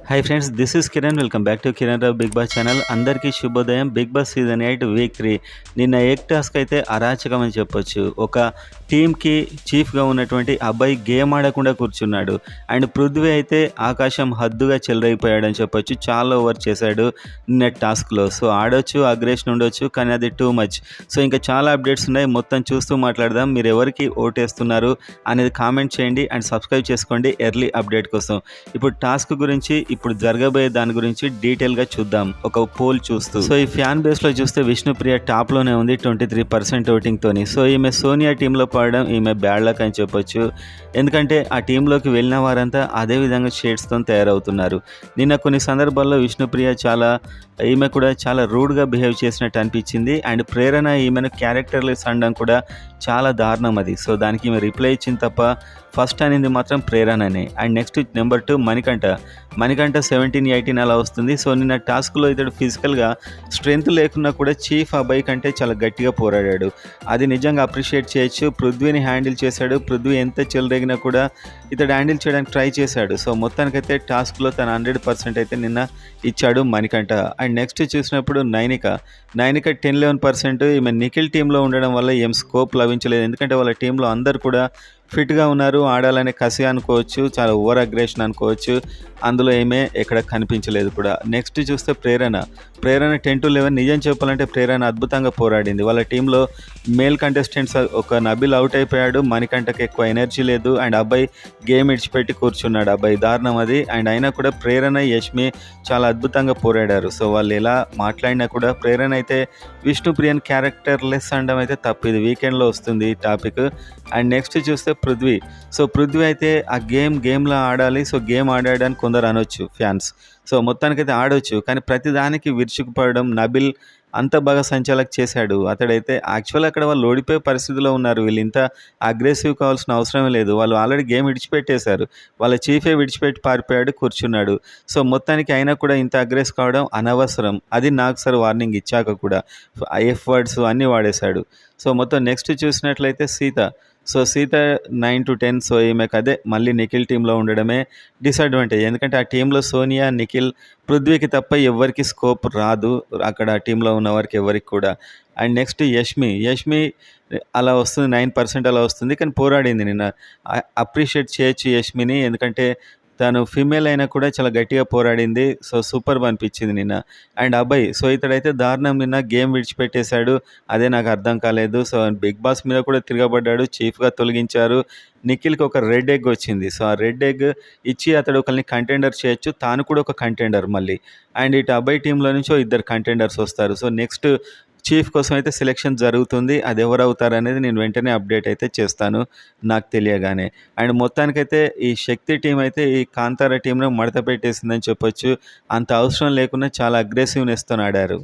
Hi friends, this is Kiran. Welcome back to Kiran Rao big boss channel. అందరికీ శుభోదయం. Big boss season 8 week 3 నిన్న egg task అయితే అరాచకం అని చెప్పొచ్చు. ఒక టీంకి చీఫ్గా ఉన్నటువంటి అబ్బాయి గేమ్ ఆడకుండా కూర్చున్నాడు. అండ్ పృథ్వీ అయితే ఆకాశం హద్దుగా చెలరైపోయాడని చెప్పొచ్చు. చాలా ఓవర్ చేశాడు నిన్న టాస్క్లో. సో ఆడొచ్చు, అగ్రెషన్ ఉండొచ్చు, కానీ అది టూ మచ్. సో ఇంకా చాలా అప్డేట్స్ ఉన్నాయి, మొత్తం చూస్తూ మాట్లాడదాం. మీరు ఎవరికి ఓటేస్తున్నారు అనేది కామెంట్ చేయండి అండ్ సబ్స్క్రైబ్ చేసుకోండి ఎర్లీ అప్డేట్ కోసం. ఇప్పుడు టాస్క్ గురించి, ఇప్పుడు జరగబోయే దాని గురించి డీటెయిల్గా చూద్దాం ఒక పోల్ చూస్తూ. సో ఈ ఫ్యాన్ బేస్లో చూస్తే విష్ణుప్రియ టాప్లోనే ఉంది 23% ఓటింగ్తోని. సో ఈమె సోనియా టీంలో పడడం ఈమె బ్యాడ్ లక్ అని చెప్పొచ్చు. ఎందుకంటే ఆ టీంలోకి వెళ్ళిన వారంతా అదే విధంగా షేడ్స్తో తయారవుతున్నారు. నిన్న కొన్ని సందర్భాల్లో విష్ణుప్రియ ఈమె కూడా చాలా రూడ్గా బిహేవ్ చేసినట్టు అనిపించింది. అండ్ ప్రేరణ ఈమెను క్యారెక్టర్లెస్ అనడం కూడా చాలా దారుణం అది. సో దానికి ఈమె రిప్లై ఇచ్చింది తప్ప ఫస్ట్ అనేది మాత్రం ప్రేరణనే. అండ్ నెక్స్ట్ నెంబర్ 2 మణికంఠ 17-18 అలా వస్తుంది. సో నిన్న టాస్క్లో ఇతడు ఫిజికల్గా స్ట్రెంగ్త్ లేకున్నా కూడా చీఫ్ అబ్బాయి కంటే చాలా గట్టిగా పోరాడాడు. అది నిజంగా అప్రిషియేట్ చేయొచ్చు. పృథ్వీని హ్యాండిల్ చేశాడు. పృథ్వీ ఎంత చెలరేగినా కూడా ఇతడు హ్యాండిల్ చేయడానికి ట్రై చేశాడు. సో మొత్తానికైతే టాస్క్లో తన 100% అయితే నిన్న ఇచ్చాడు మణికంఠ. అండ్ నెక్స్ట్ చూసినప్పుడు నైనిక 10-11%. ఈమె నిఖిల్ టీంలో ఉండడం వల్ల ఏం స్కోప్ లభించలేదు. ఎందుకంటే వాళ్ళ టీంలో అందరు కూడా ఫిట్గా ఉన్నారు, ఆడాలనే కసి అనుకోవచ్చు, చాలా ఓవర్ అగ్రెషన్ అనుకోవచ్చు. అందులో ఏమే ఎక్కడ కనిపించలేదు కూడా. నెక్స్ట్ చూస్తే ప్రేరణ 10-11. నిజం చెప్పాలంటే ప్రేరణ అద్భుతంగా పోరాడింది. వాళ్ళ టీంలో మేల్ కంటెస్టెంట్స్ ఒక నబిల్ అవుట్ అయిపోయాడు, మణికంఠకి ఎక్కువ ఎనర్జీ లేదు. అండ్ అబ్బాయి గేమ్ ఇడిచిపెట్టి కూర్చున్నాడు. అబ్బాయి దారుణం అది. అండ్ అయినా కూడా ప్రేరణ, యష్మి చాలా అద్భుతంగా పోరాడారు. సో వాళ్ళు ఎలా మాట్లాడినా కూడా ప్రేరణ అయితే విష్ణుప్రియన్ క్యారెక్టర్లెస్ అనడం అయితే తప్పు. ఇది వీకెండ్లో వస్తుంది ఈ టాపిక్. అండ్ నెక్స్ట్ చూస్తే పృథ్వీ అయితే ఆ గేమ్లో ఆడాలి. సో గేమ్ ఆడాడని కొందరు అనొచ్చు ఫ్యాన్స్. సో మొత్తానికైతే ఆడొచ్చు, కానీ ప్రతిదానికి విరుచుకుపడడం. నబిల్ అంత బాగా సంచాలక చేశాడు. అతడైతే యాక్చువల్ అక్కడ వాళ్ళు ఓడిపోయే పరిస్థితిలో ఉన్నారు. వీళ్ళు ఇంత అగ్రెసివ్ కావాల్సిన అవసరమే లేదు. వాళ్ళు ఆల్రెడీ గేమ్ విడిచిపెట్టేశారు. వాళ్ళ చీఫే విడిచిపెట్టి పారిపోయాడు, కూర్చున్నాడు. సో మొత్తానికి అయినా కూడా ఇంత అగ్రెస్ కావడం అనవసరం. అది నాకు సార్ వార్నింగ్ ఇచ్చాక కూడా ఎఫ్ వర్డ్స్ అన్నీ వాడేశాడు. సో మొత్తం నెక్స్ట్ చూసినట్లయితే సీత 9-10. సో ఈమెకు అదే మళ్ళీ నిఖిల్ టీంలో ఉండడమే డిసడ్వాంటేజ్. ఎందుకంటే ఆ టీంలో సోనియా, నిఖిల్, పృథ్వీకి తప్ప ఎవరికి స్కోప్ రాదు అక్కడ ఆ టీంలో ఉన్న వారికి ఎవరికి కూడా. అండ్ నెక్స్ట్ యష్మి అలా వస్తుంది, 9% అలా వస్తుంది, కానీ పోరాడింది నిన్న. అప్రిషియేట్ చేయొచ్చు యష్మిని, ఎందుకంటే తను ఫీమేల్ అయినా కూడా చాలా గట్టిగా పోరాడింది. సో సూపర్ అనిపించింది నిన్న. అండ్ అబ్బాయి, సో ఇతడైతే దారుణం నిన్న గేమ్ విడిచిపెట్టేశాడు. అదే నాకు అర్థం కాలేదు. సో బిగ్ బాస్ మీద కూడా తిరగబడ్డాడు, చీఫ్గా తొలగించారు. నిఖిల్కి ఒక రెడ్ ఎగ్ వచ్చింది. సో ఆ రెడ్ ఎగ్ ఇచ్చి అతడు ఒకరిని కంటెండర్ చేయొచ్చు, తాను కూడా ఒక కంటెండర్ మళ్ళీ. అండ్ ఇటు అబ్బాయి టీంలో నుంచి 2 కంటెండర్స్ వస్తారు. సో నెక్స్ట్ చీఫ్ కోసం అయితే సెలెక్షన్ జరుగుతుంది. అది ఎవరు అవుతారనేది నేను వెంటనే అప్డేట్ అయితే చేస్తాను నాకు తెలియగానే. అండ్ మొత్తానికైతే ఈ శక్తి టీం అయితే ఈ కాంతార టీంను మడత పెట్టేసిందని చెప్పొచ్చు. అంత అవసరం లేకుండా చాలా అగ్రెసివ్నెస్తో ఆడారు.